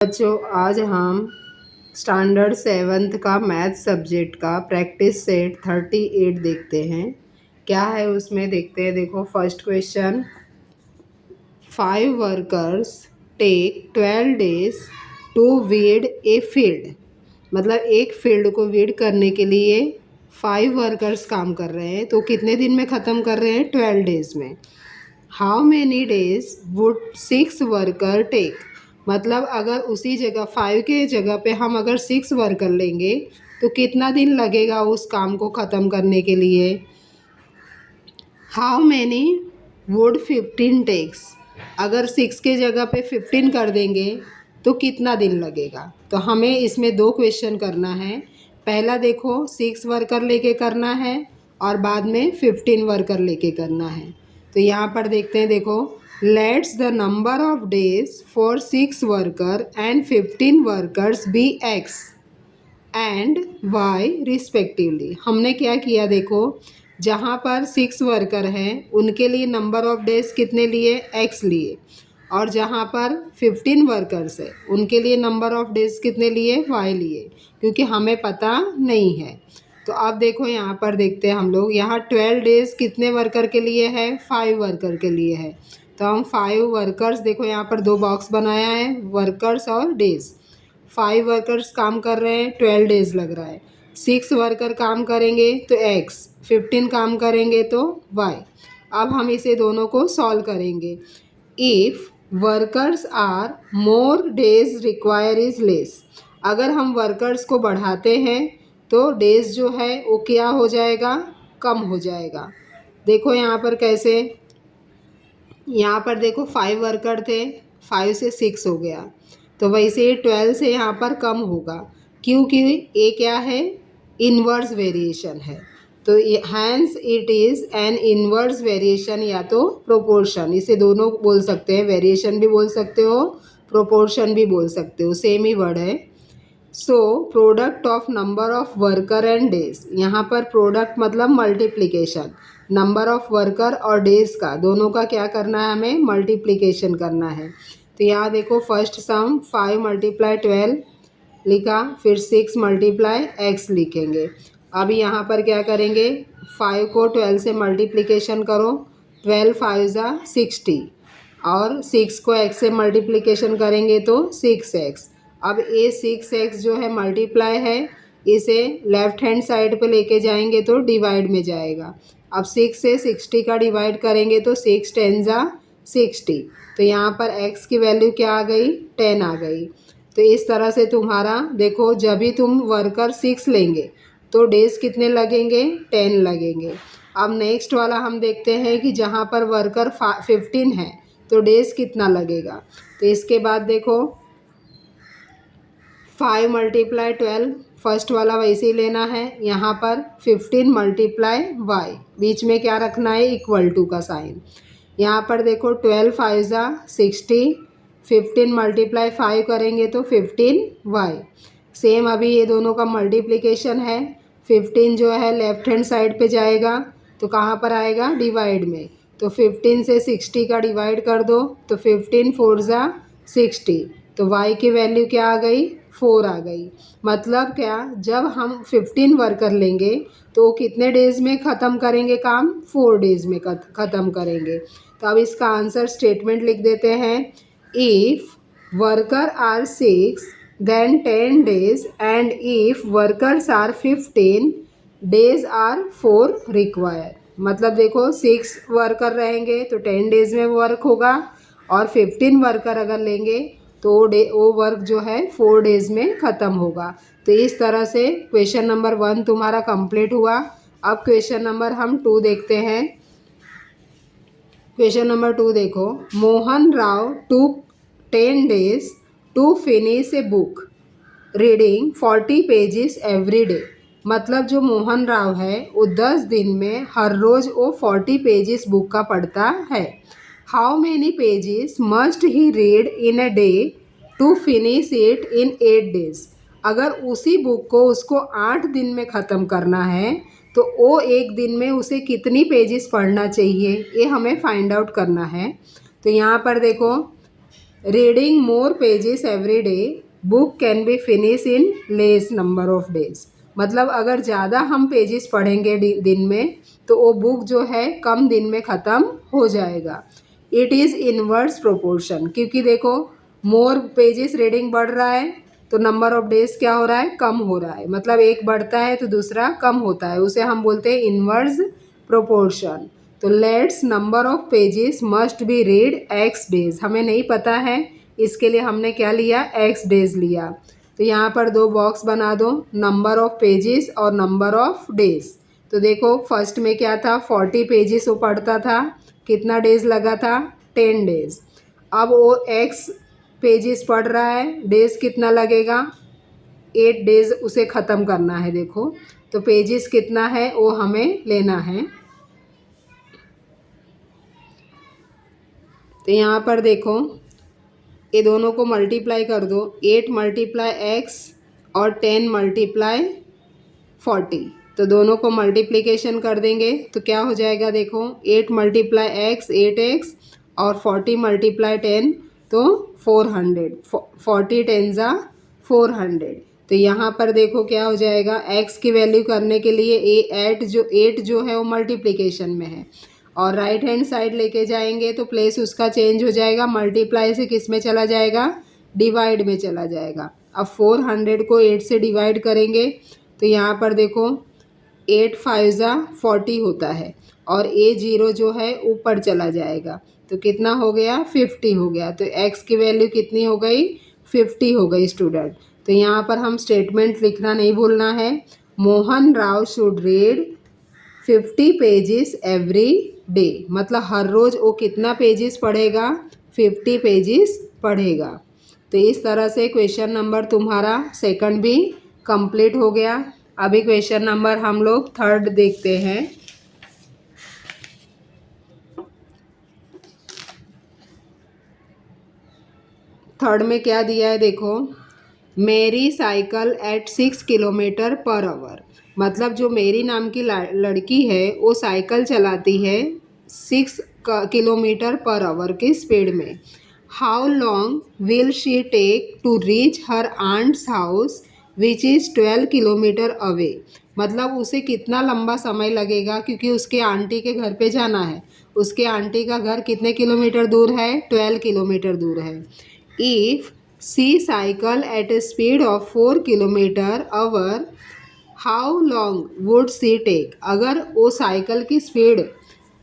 बच्चों, आज हम स्टैंडर्ड 7th का मैथ सब्जेक्ट का प्रैक्टिस सेट 38 देखते हैं। क्या है उसमें देखते हैं। देखो, first question, 5 workers take 12 days to weed a field. मतलब एक फील्ड को वीड करने के लिए 5 वर्कर्स काम कर रहे हैं, तो कितने दिन में ख़त्म कर रहे हैं? 12 days में। How many days would 6 worker take. मतलब अगर उसी जगह 5 के जगह पे हम अगर 6 वर्कर लेंगे तो कितना दिन लगेगा उस काम को ख़त्म करने के लिए। How many would 15 takes. अगर 6 के जगह पे 15 कर देंगे तो कितना दिन लगेगा। तो हमें इसमें 2 क्वेश्चन करना है। पहला देखो, 6 वर्कर लेके करना है और बाद में 15 वर्कर लेके करना है। तो यहाँ पर देखते हैं। देखो, let's the number of days for 6 worker and 15 workers be x and y respectively. हमने क्या किया, देखो, जहाँ पर 6 वर्कर हैं उनके लिए नंबर ऑफ डेज कितने लिए? एक्स लिए। और जहाँ पर 15 वर्कर्स है उनके लिए नंबर ऑफ डेज कितने लिए? वाई लिए, क्योंकि हमें पता नहीं है। तो अब देखो, यहाँ पर देखते हैं हम लोग। यहाँ 12 डेज कितने वर्कर के लिए है? 5 वर्कर के लिए है। तो हम 5 वर्कर्स, देखो यहाँ पर 2 बॉक्स बनाया है, वर्कर्स और डेज। 5 वर्कर्स काम कर रहे हैं, 12 डेज लग रहा है। 6 वर्कर काम करेंगे तो एक्स, 15 काम करेंगे तो वाई। अब हम इसे दोनों को सॉल्व करेंगे। If workers are more days require is less. अगर हम वर्कर्स को बढ़ाते हैं तो डेज जो है वो क्या हो जाएगा? कम हो जाएगा। देखो यहाँ पर कैसे, यहाँ पर देखो 5 वर्कर थे, 5 से 6 हो गया, तो वैसे ही 12 से यहाँ पर कम होगा, क्योंकि ये क्या है? इन्वर्स वेरिएशन है। तो hence it is an inverse variation या तो प्रोपोर्शन। इसे दोनों बोल सकते हैं, वेरिएशन भी बोल सकते हो, प्रोपोर्शन भी बोल सकते हो, सेम ही वर्ड है। So product of number of worker and days. यहाँ पर प्रोडक्ट मतलब मल्टीप्लिकेशन, नंबर ऑफ वर्कर और डेज का, दोनों का क्या करना है? हमें मल्टीप्लिकेशन करना है। तो यहाँ देखो, फर्स्ट सम 5 × 12 लिखा, फिर 6 × x लिखेंगे। अब यहाँ पर क्या करेंगे? 5 को 12 से मल्टीप्लिकेशन करो, 12 5 ज़ा 60, और 6 को x से मल्टीप्लिकेशन करेंगे तो 6x। अब ये 6x जो है मल्टीप्लाई है, इसे लेफ्ट हैंड साइड पे लेके जाएंगे तो डिवाइड में जाएगा। अब 6 से 60 का डिवाइड करेंगे तो 6 10 ज़ा 60। तो यहाँ पर x की वैल्यू क्या आ गई? 10 आ गई। तो इस तरह से तुम्हारा देखो, जब भी तुम वर्कर 6 लेंगे तो डेज कितने लगेंगे? 10 लगेंगे। अब नेक्स्ट वाला हम देखते हैं कि जहाँ पर वर्कर 15 है तो डेज कितना लगेगा। तो इसके बाद देखो, 5 × 12, फर्स्ट वाला वैसे ही लेना है। यहाँ पर 15 × y, बीच में क्या रखना है? इक्वल टू का साइन। यहाँ पर देखो, 12 5 ज़ा 60, 15 × 5 करेंगे तो 15y। सेम अभी ये दोनों का मल्टीप्लिकेशन है। 15 जो है लेफ्ट हैंड साइड पे जाएगा तो कहाँ पर आएगा? डिवाइड में। तो 15 से 60 का डिवाइड कर दो तो 15 4 ज़ा 60। तो y की वैल्यू क्या आ गई? 4 आ गई। मतलब क्या, जब हम 15 वर्कर लेंगे तो कितने डेज में ख़त्म करेंगे काम? 4 डेज में ख़त्म करेंगे। तो अब इसका आंसर स्टेटमेंट लिख देते हैं। If worker are 6 then 10 days, and if workers are 15 days are 4 required। मतलब देखो, 6 वर्कर रहेंगे तो 10 डेज में वर्क होगा, और 15 वर्कर अगर लेंगे तो वो वर्क जो है 4 डेज में ख़त्म होगा। तो इस तरह से क्वेश्चन नंबर 1 तुम्हारा कंप्लीट हुआ। अब क्वेश्चन नंबर हम 2 देखते हैं। क्वेश्चन नंबर 2 देखो, Mohan Rao took 10 days to finish a book reading 40 pages every day. मतलब जो मोहन राव है वो 10 दिन में हर रोज़ वो 40 पेजेस बुक का पढ़ता है। How many pages must he read in a day to finish it in 8 days. अगर उसी बुक को उसको 8 दिन में ख़त्म करना है तो वो एक दिन में उसे कितनी पेजेस पढ़ना चाहिए, ये हमें फाइंड आउट करना है। तो यहाँ पर देखो, reading more pages every day book can be finish in less number of days. मतलब अगर ज़्यादा हम पेजेस पढ़ेंगे दिन में तो वो बुक जो है कम दिन में ख़त्म हो जाएगा। इट इज़ इनवर्स प्रोपोर्शन, क्योंकि देखो मोर पेजेस रीडिंग बढ़ रहा है तो नंबर ऑफ डेज क्या हो रहा है, कम हो रहा है। मतलब एक बढ़ता है तो दूसरा कम होता है, उसे हम बोलते हैं इनवर्स प्रोपोर्शन। तो let's number of pages must be read x days, हमें नहीं पता है इसके लिए हमने क्या लिया, एक्स डेज लिया। तो यहाँ पर दो बॉक्स बना दो, नंबर ऑफ पेजेस और नंबर ऑफ डेज। तो देखो फर्स्ट में क्या था, 40 पेजेस वो पढ़ता था, कितना डेज लगा था, 10 डेज। अब वो एक्स पेजेस पढ़ रहा है, डेज कितना लगेगा, 8 डेज उसे ख़त्म करना है। देखो तो पेजेस कितना है वो हमें लेना है। तो यहाँ पर देखो ये दोनों को मल्टीप्लाई कर दो, 8 मल्टीप्लाई एक्स और 10 मल्टीप्लाई 40। तो दोनों को मल्टीप्लिकेशन कर देंगे तो क्या हो जाएगा, देखो 8 मल्टीप्लाई एक्स 8x और 40 मल्टीप्लाई 10 तो 400, 40 10 ज़ा 400। तो यहाँ पर देखो क्या हो जाएगा, x की वैल्यू करने के लिए 8 जो है वो मल्टीप्लिकेशन में है और राइट हैंड साइड लेके जाएंगे तो प्लेस उसका चेंज हो जाएगा, मल्टीप्लाई से किस में चला जाएगा, डिवाइड में चला जाएगा। अब 400 को 8 से डिवाइड करेंगे तो यहाँ पर देखो 8 5 ज़ा 40 होता है और A0 जो है ऊपर चला जाएगा तो कितना हो गया, 50 हो गया। तो x की वैल्यू कितनी हो गई, 50 हो गई स्टूडेंट। तो यहाँ पर हम स्टेटमेंट लिखना नहीं भूलना है, Mohan Rao should read 50 pages every day. मतलब हर रोज़ वो कितना पेजेस पढ़ेगा, 50 पेजेस पढ़ेगा। तो इस तरह से क्वेश्चन नंबर तुम्हारा सेकंड भी कंप्लीट हो गया। अभी क्वेश्चन नंबर हम लोग थर्ड देखते हैं। थर्ड में क्या दिया है देखो, Mary cycle at 6 kilometer per hour. मतलब जो मेरी नाम की लड़की है वो साइकिल चलाती है 6 किलोमीटर पर आवर की स्पीड में। How long will she take to reach her aunt's house which is 12 kilometer away. मतलब उसे कितना लंबा समय लगेगा, क्योंकि उसके आंटी के घर पे जाना है। उसके आंटी का घर कितने किलोमीटर दूर है, 12 किलोमीटर दूर है। If she cycle at a speed of 4 kilometer hour how long would she take. अगर वो साइकिल की स्पीड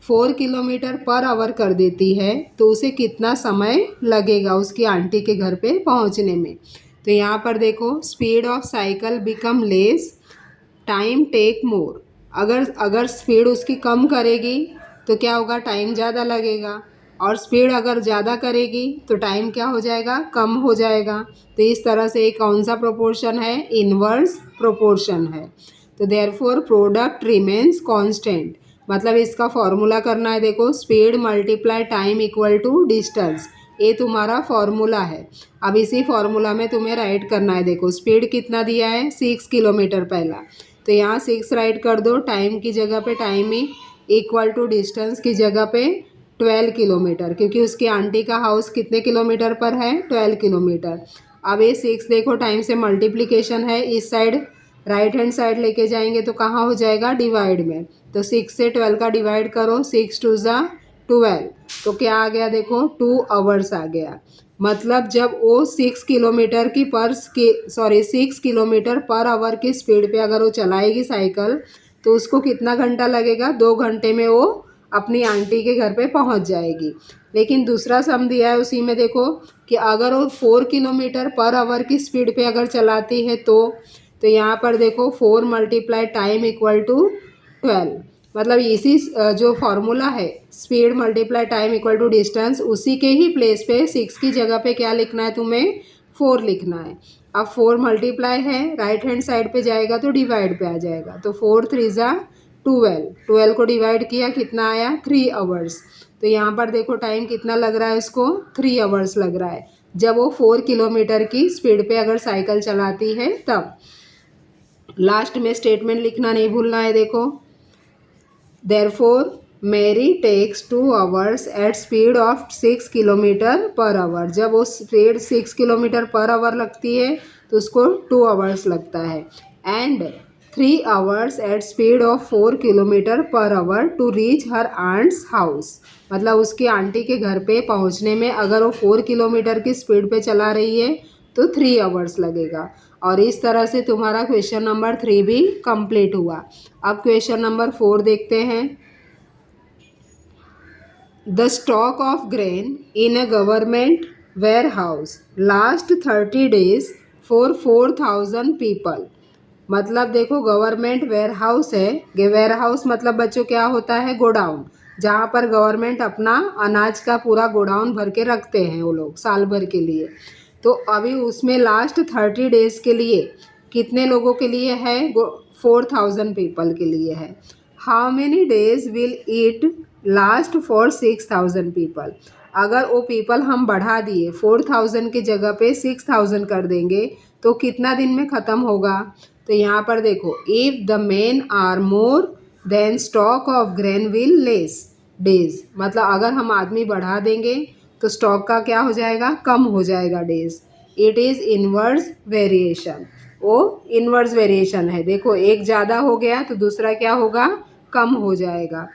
4 किलोमीटर पर आवर कर देती है तो उसे कितना समय लगेगा उसकी आंटी के घर पे पहुंचने में। तो यहाँ पर देखो speed of cycle become less, time take more. अगर स्पीड उसकी कम करेगी तो क्या होगा, टाइम ज़्यादा लगेगा, और स्पीड अगर ज़्यादा करेगी तो टाइम क्या हो जाएगा, कम हो जाएगा। तो इस तरह से कौन सा प्रोपोर्शन है, इनवर्स प्रोपोर्शन है। तो देयरफॉर प्रोडक्ट रिमेन्स कांस्टेंट। मतलब इसका फॉर्मूला करना है, देखो speed multiply time equal to distance, ये तुम्हारा फॉर्मूला है। अब इसी फॉर्मूला में तुम्हें राइट करना है। देखो स्पीड कितना दिया है, 6 किलोमीटर पहला, तो यहाँ 6 राइट कर दो, टाइम की जगह पे टाइम ही, इक्वल टू डिस्टेंस की जगह पे 12 किलोमीटर, क्योंकि उसकी आंटी का हाउस कितने किलोमीटर पर है, 12 किलोमीटर। अब ये 6 देखो टाइम से मल्टीप्लिकेशन है, इस साइड राइट हैंड साइड लेके जाएंगे तो कहाँ हो जाएगा, डिवाइड में। तो 6 से 12 का डिवाइड करो, 6 2 ज़ा 12, तो क्या आ गया देखो 2 आवर्स आ गया। मतलब जब वो 6 किलोमीटर की 6 किलोमीटर पर आवर की स्पीड पे अगर वो चलाएगी साइकिल तो उसको कितना घंटा लगेगा, 2 घंटे में वो अपनी आंटी के घर पे पहुंच जाएगी। लेकिन दूसरा सम दिया है उसी में देखो कि अगर वो 4 किलोमीटर पर आवर की स्पीड पे अगर चलाती है तो यहाँ पर देखो 4 मल्टीप्लाई टाइम इक्वल टू 12। मतलब इसी जो फॉर्मूला है speed multiply time equal to distance, उसी के ही प्लेस पे 6 की जगह पे क्या लिखना है तुम्हें, 4 लिखना है। अब 4 मल्टीप्लाई है, राइट हैंड साइड पे जाएगा तो डिवाइड पे आ जाएगा, तो 4 3 ज़ा 12, 12 को डिवाइड किया कितना आया, 3 आवर्स। तो यहाँ पर देखो टाइम कितना लग रहा है उसको, 3 आवर्स लग रहा है, जब वो 4 किलोमीटर की स्पीड पे अगर साइकिल चलाती है तब। लास्ट में स्टेटमेंट लिखना नहीं भूलना है, देखो therefore Mary takes 2 hours at speed of 6 kilometer per hour. जब वो स्पीड 6 किलोमीटर पर आवर लगती है तो उसको 2 hours लगता है। And 3 hours at speed of 4 kilometer per hour to reach her aunt's house. मतलब उसकी आंटी के घर पे पहुंचने में अगर वो 4 किलोमीटर की स्पीड पे चला रही है तो 3 hours लगेगा। और इस तरह से तुम्हारा क्वेश्चन नंबर 3 भी कंप्लीट हुआ। अब क्वेश्चन नंबर 4 देखते हैं। The stock of grain in a government warehouse last 30 days for 4,000 people। मतलब देखो गवर्नमेंट वेयर हाउस है। वेयर हाउस मतलब बच्चों क्या होता है? गोडाउन, जहाँ पर गवर्नमेंट अपना अनाज का पूरा गोडाउन भर के रखते हैं वो लोग साल भर के लिए। तो अभी उसमें लास्ट 30 डेज के लिए कितने लोगों के लिए है? 4,000 पीपल के लिए है। How many days will it last for 6,000 people. अगर वो पीपल हम बढ़ा दिए 4,000 की जगह पे 6,000 कर देंगे तो कितना दिन में ख़त्म होगा? तो यहाँ पर देखो, if the men are more then stock of grain will less days. मतलब अगर हम आदमी बढ़ा देंगे तो स्टॉक का क्या हो जाएगा? कम हो जाएगा days. It is inverse variation. वो इनवर्स वेरिएशन है। देखो एक ज़्यादा हो गया तो दूसरा क्या होगा? कम हो जाएगा।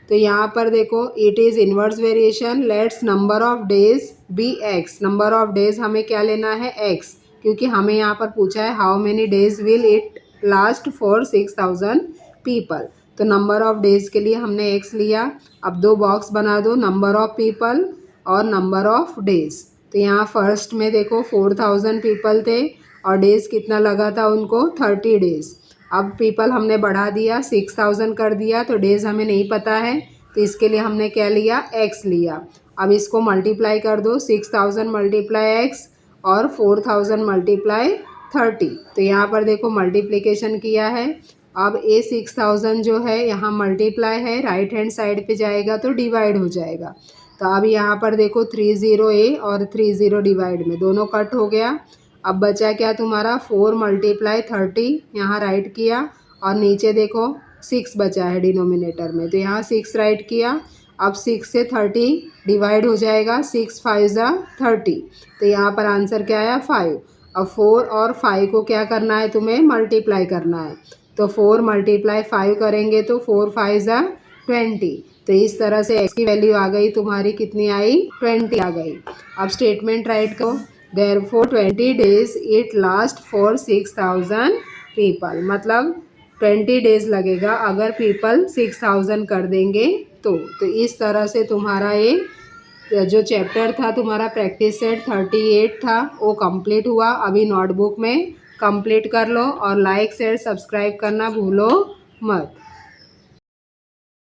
तो यहाँ पर देखो it is inverse variation. Let's number of days be x. Number of days हमें क्या लेना है? एक्स, क्योंकि हमें यहाँ पर पूछा है how many days will it last for 6,000 people. तो नंबर ऑफ डेज के लिए हमने एक्स लिया। अब दो बॉक्स बना दो, नंबर ऑफ पीपल और नंबर ऑफ डेज। तो यहाँ फर्स्ट में देखो 4,000 पीपल थे और डेज कितना लगा था उनको? 30 डेज। अब पीपल हमने बढ़ा दिया, 6,000 कर दिया, तो डेज हमें नहीं पता है तो इसके लिए हमने क्या लिया? एक्स लिया। अब इसको मल्टीप्लाई कर दो, 6,000 मल्टीप्लाई एक्स और 4,000 मल्टीप्लाई 30। तो यहाँ पर देखो मल्टीप्लिकेशन किया है। अब ये 6,000 जो है यहाँ मल्टीप्लाई है, राइट हैंड साइड पे जाएगा तो डिवाइड हो जाएगा। तो अब यहाँ पर देखो 30 ए और 30 डिवाइड में दोनों कट हो गया। अब बचा क्या तुम्हारा? 4 मल्टीप्लाई 30, यहाँ राइट किया और नीचे देखो 6 बचा है डिनोमिनेटर में, तो यहाँ 6 राइट किया। अब 6 से 30 डिवाइड हो जाएगा, 6 5 ज़ा 30, तो यहाँ पर आंसर क्या आया? 5। अब 4 और 5 को क्या करना है? तुम्हें मल्टीप्लाई करना है। तो 4 मल्टीप्लाई 5 करेंगे तो 4 5 ज़ा 20। तो इस तरह से एक्स की वैल्यू आ गई तुम्हारी, कितनी आई? 20 आ गई। अब स्टेटमेंट राइट करो। Therefore 20 days it last for 6,000 people। मतलब 20 डेज लगेगा अगर पीपल 6,000 कर देंगे तो इस तरह से तुम्हारा ये जो चैप्टर था तुम्हारा प्रैक्टिस सेट 38 था वो कंप्लीट हुआ। अभी नोटबुक में कंप्लीट कर लो और लाइक शेयर सब्सक्राइब करना भूलो मत।